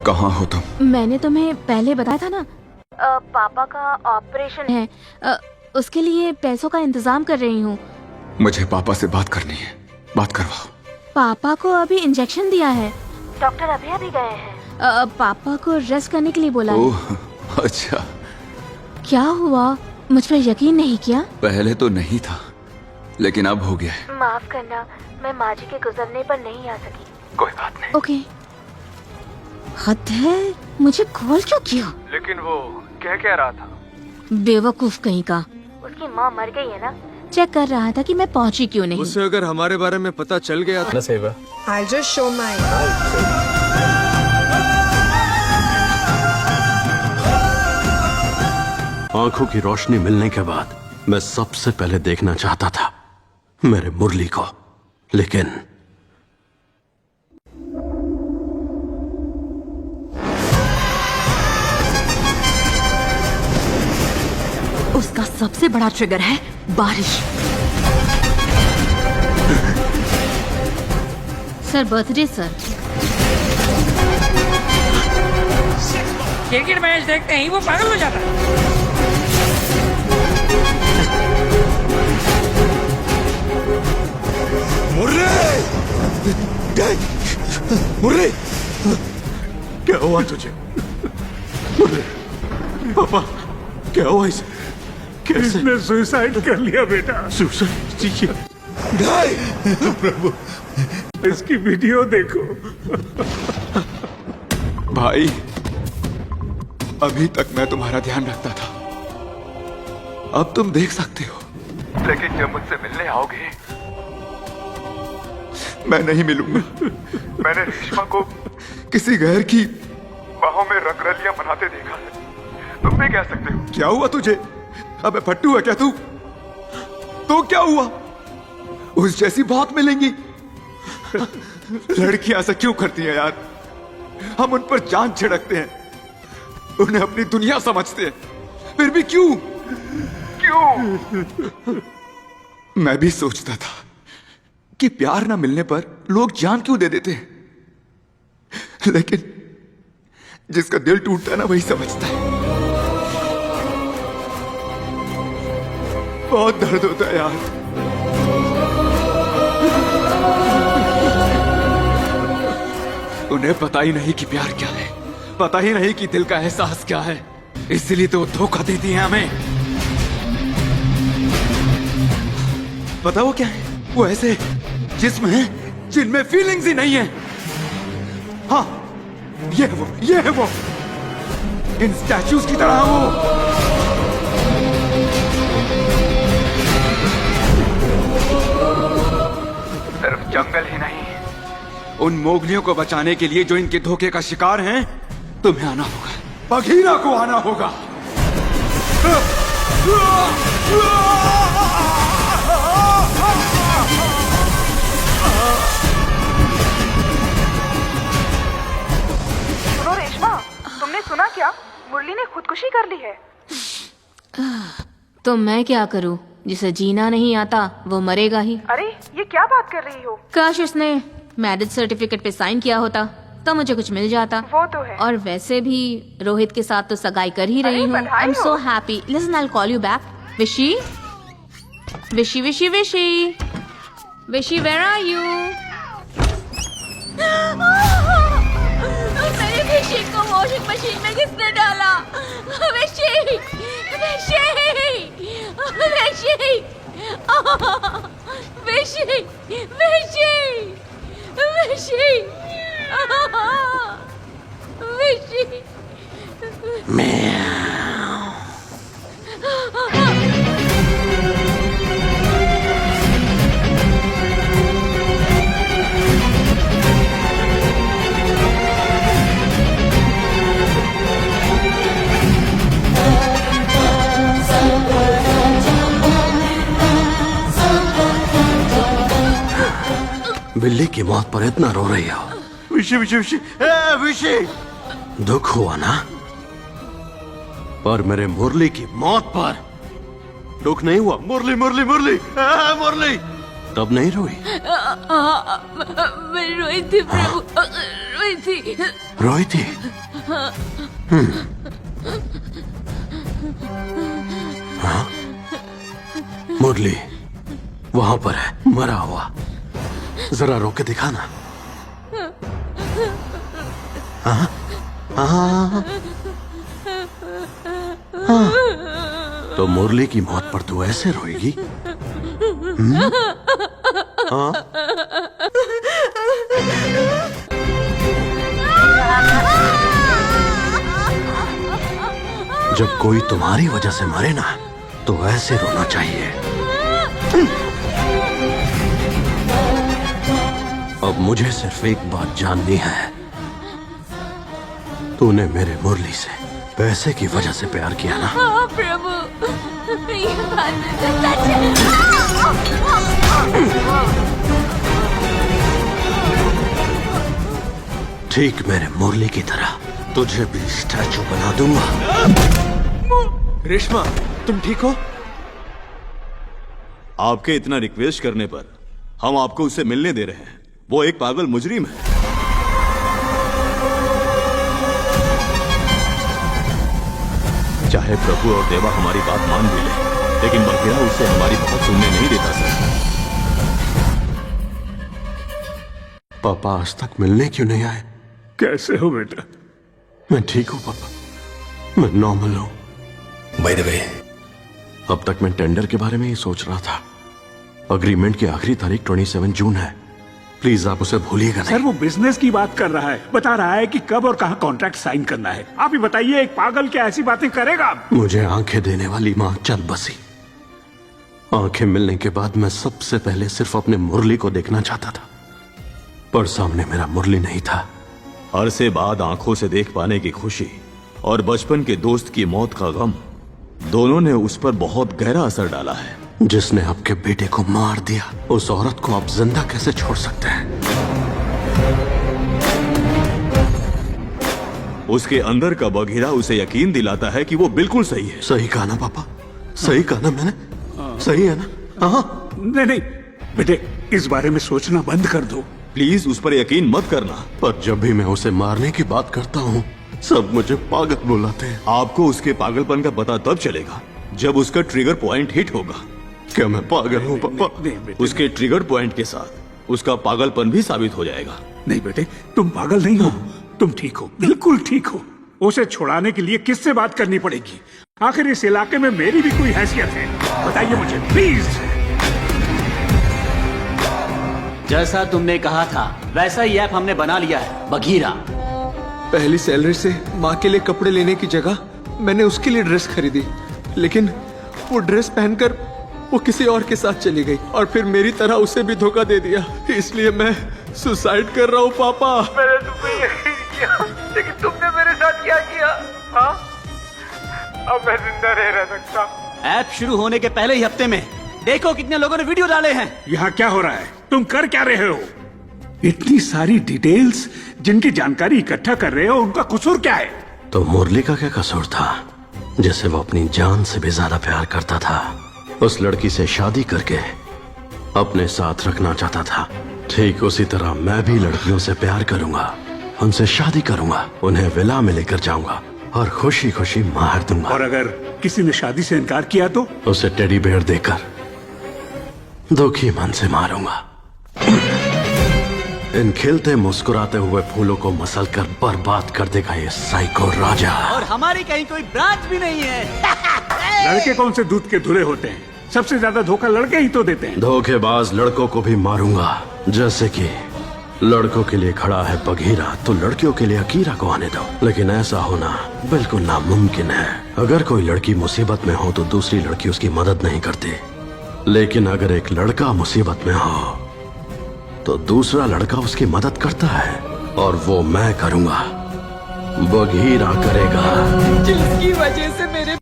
कहाँ हो तुम? मैंने तुम्हें पहले बताया था ना, पापा का ऑपरेशन है, उसके लिए पैसों का इंतजाम कर रही हूँ। मुझे पापा से बात करनी है, बात करवाओ। पापा को अभी इंजेक्शन दिया है, डॉक्टर अभी गए हैं। पापा को रेस्ट करने के लिए बोला है। ओह अच्छा। क्या हुआ, मुझ पर यकीन नहीं किया? पहले तो नहीं था, लेकिन अब हो गया है। माफ करना, मैं माँ जी के गुजरने पर नहीं आ सकी। कोई बात नहीं। ओके। हद है, मुझे कॉल क्यों किया? लेकिन वो क्या रहा था? बेवकूफ कहीं का। उसकी माँ मर गई है ना, चेक कर रहा था कि मैं पहुंची क्यों नहीं। उससे अगर हमारे बारे में पता चल गया तो I'll just show my आंखों की रोशनी मिलने के बाद मैं सबसे पहले देखना चाहता था मेरे मुरली को, लेकिन उसका सबसे बड़ा ट्रिगर है बारिश। Sir birthday sir. Cricket match देखते ही वो पागल हो जाता है। मुरली क्या हुआ तुझे? मुरली पापा क्या हुआ इसे? कैसे? इसने सुसाइड कर लिया बेटा। सुसाइड? प्रभु इसकी वीडियो देखो। भाई, अभी तक मैं तुम्हारा ध्यान रखता था, अब तुम देख सकते हो। लेकिन जब मुझसे मिलने आओगे मैं नहीं मिलूंगा। मैंने रेशमा को किसी गैर की बाहों में रंगरलियां बनाते देखा है। तुम भी कह सकते हो। क्या हुआ तुझे? अबे फट्टू है क्या तू? तो क्या हुआ? उस जैसी बात मिलेंगी। लड़कियां ऐसा क्यों करती हैं यार? हम उन पर जान छिड़कते हैं, उन्हें अपनी दुनिया समझते हैं, फिर भी क्यों? मैं भी सोचता था कि प्यार ना मिलने पर लोग जान क्यों दे देते हैं, लेकिन जिसका दिल टूटता है ना वही समझता है। बहुत दर्द होता है यार। उन्हें पता ही नहीं कि प्यार क्या है, पता ही नहीं कि दिल का एहसास क्या है, इसलिए तो धोखा देती हैं हमें। पता वो क्या है? वो ऐसे जिस्म हैं जिनमें फीलिंग्स ही नहीं है। हाँ, ये है वो इन स्टैचूज की तरह वो। सिर्फ जंगल ही नहीं, उन मोगलियों को बचाने के लिए जो इनके धोखे का शिकार हैं, तुम्हें आना होगा, बघीरा को आना होगा। सुनो रेशमा, तुमने सुना क्या? मुरली ने खुदकुशी कर ली है। तो मैं क्या करूं? जिसे जीना नहीं आता वो मरेगा ही। अरे ये क्या बात कर रही हो? काश उसने मैरिज सर्टिफिकेट पे साइन किया होता तो मुझे कुछ मिल जाता। वो तो है। और वैसे भी रोहित के साथ तो सगाई कर ही रही हूँ। बधाई आई एम हो। So happy. Listen, I will call you back. विशी विशी विशी विशी विशी, वेयर आर यू? मेरी विशी को वॉशिंग मशीन में किसने डाला? विशी विशी विशी विशी विशी विशी विशी। बिल्ली की मौत पर इतना रो रही हो? विशी विशी विशी विशी, दुख हुआ ना? पर मेरे मुरली की मौत पर दुख नहीं हुआ। मुरली मुरली मुरली मुरली, तब नहीं रोई? मैं रोई थी प्रभु, रोई थी। रोई थी? हाँ? मुरली वहां पर है, मरा हुआ। जरा रो के दिखाना। हाँ? हाँ? हाँ? तो मुरली की मौत पर तू ऐसे रोएगी? हाँ? जब कोई तुम्हारी वजह से मरे ना, तो ऐसे रोना चाहिए। अब मुझे सिर्फ एक बात जाननी है, तूने मेरे मुरली से पैसे की वजह से प्यार किया ना? हाँ प्रभु, ये बात तो सच है। ठीक मेरे मुरली की तरह तुझे भी स्टैचू बना दूंगा। रेशमा, तुम ठीक हो? आपके इतना रिक्वेस्ट करने पर हम आपको उससे मिलने दे रहे हैं। वो एक पागल मुजरिम है। चाहे प्रभु और देवा हमारी बात मान भी ले, लेकिन बघेरा उसे हमारी बात सुनने नहीं देता सर। पापा आज तक मिलने क्यों नहीं आए? कैसे हो बेटा? मैं ठीक हूँ पापा, मैं नॉर्मल हूँ। बाय द वे, अब तक मैं टेंडर के बारे में ही सोच रहा था। अग्रीमेंट की आखिरी तारीख 27 जून है। प्लीज आप उसे भूलिएगा सर नहीं। वो बिजनेस की बात कर रहा है, बता रहा है कि कब और कहाँ कॉन्ट्रैक्ट साइन करना है। आप ही बताइए, एक पागल क्या ऐसी बातें करेगा? मुझे आंखें देने वाली माँ चल बसी। आंखें मिलने के बाद मैं सबसे पहले सिर्फ अपने मुरली को देखना चाहता था, पर सामने मेरा मुरली नहीं था। अरसे बाद आंखों से देख पाने की खुशी और बचपन के दोस्त की मौत का गम, दोनों ने उस पर बहुत गहरा असर डाला है। जिसने आपके बेटे को मार दिया, उस औरत को आप जिंदा कैसे छोड़ सकते हैं? उसके अंदर का बघेरा उसे यकीन दिलाता है कि वो बिल्कुल सही है। सही कहा ना पापा? सही कहा ना मैंने? सही है ना? हाँ। नहीं नहीं बेटे, इस बारे में सोचना बंद कर दो। प्लीज उस पर यकीन मत करना। पर जब भी मैं उसे मारने की बात करता हूँ, सब मुझे पागल बुलाते हैं। आपको उसके पागलपन का पता तब चलेगा जब उसका ट्रिगर पॉइंट हिट होगा। क्या मैं पागल हूँ पापा? नहीं बेटे, उसके ट्रिगर पॉइंट के साथ उसका पागलपन भी साबित हो जाएगा। नहीं बेटे, तुम पागल नहीं हो, तुम ठीक हो, बिल्कुल ठीक हो। उसे छुड़ाने के लिए किससे बात करनी पड़ेगी? आखिर इस इलाके में मेरी भी कोई हैसियत है? बताइए मुझे प्लीज। जैसा तुमने कहा था वैसा ही ऐप हमने बना लिया है, बघीरा। पहली सैलरी से माँ के लिए कपड़े लेने की जगह मैंने उसके लिए ड्रेस खरीदी, लेकिन वो ड्रेस पहनकर वो किसी और के साथ चली गई और फिर मेरी तरह उसे भी धोखा दे दिया। इसलिए मैं सुसाइड कर रहा हूँ पापा। मैंने तुम्हें यकीन किया, लेकिन तुमने मेरे साथ क्या किया? हाँ? अब मैं जिंदा नहीं रह सकता। ऐप शुरू होने के पहले ही हफ्ते में देखो कितने लोगों ने वीडियो डाले हैं। यहाँ क्या हो रहा है? तुम कर क्या रहे हो? इतनी सारी डिटेल्स जिनकी जानकारी इकट्ठा कर रहे हो, उनका कसूर क्या है? तो मुरली का क्या कसूर था, जिसे वो अपनी जान से भी ज्यादा प्यार करता था? उस लड़की से शादी करके अपने साथ रखना चाहता था। ठीक उसी तरह मैं भी लड़कियों से प्यार करूंगा, उनसे शादी करूंगा, उन्हें विला में लेकर जाऊंगा और खुशी खुशी मार दूंगा। और अगर किसी ने शादी से इनकार किया तो? उसे टेडी बेयर देकर दुखी मन से मारूंगा। इन खिलते मुस्कुराते हुए फूलों को मसल कर बर्बाद कर देगा ये साइको राजा। और हमारी कहीं कोई ब्रांच भी नहीं है। लड़के कौन से दूध के धुले होते हैं? सबसे ज्यादा धोखा लड़के ही तो देते हैं। धोखेबाज लड़कों को भी मारूंगा। जैसे कि लड़कों के लिए खड़ा है बघीरा, तो लड़कियों के लिए अकीरा को आने दो। लेकिन ऐसा होना बिल्कुल नामुमकिन है। अगर कोई लड़की मुसीबत में हो तो दूसरी लड़की उसकी मदद नहीं करती, लेकिन अगर एक लड़का मुसीबत में हो तो दूसरा लड़का उसकी मदद करता है, और वो मैं करूंगा, बघीरा करेगा। जिसकी वजह से मेरे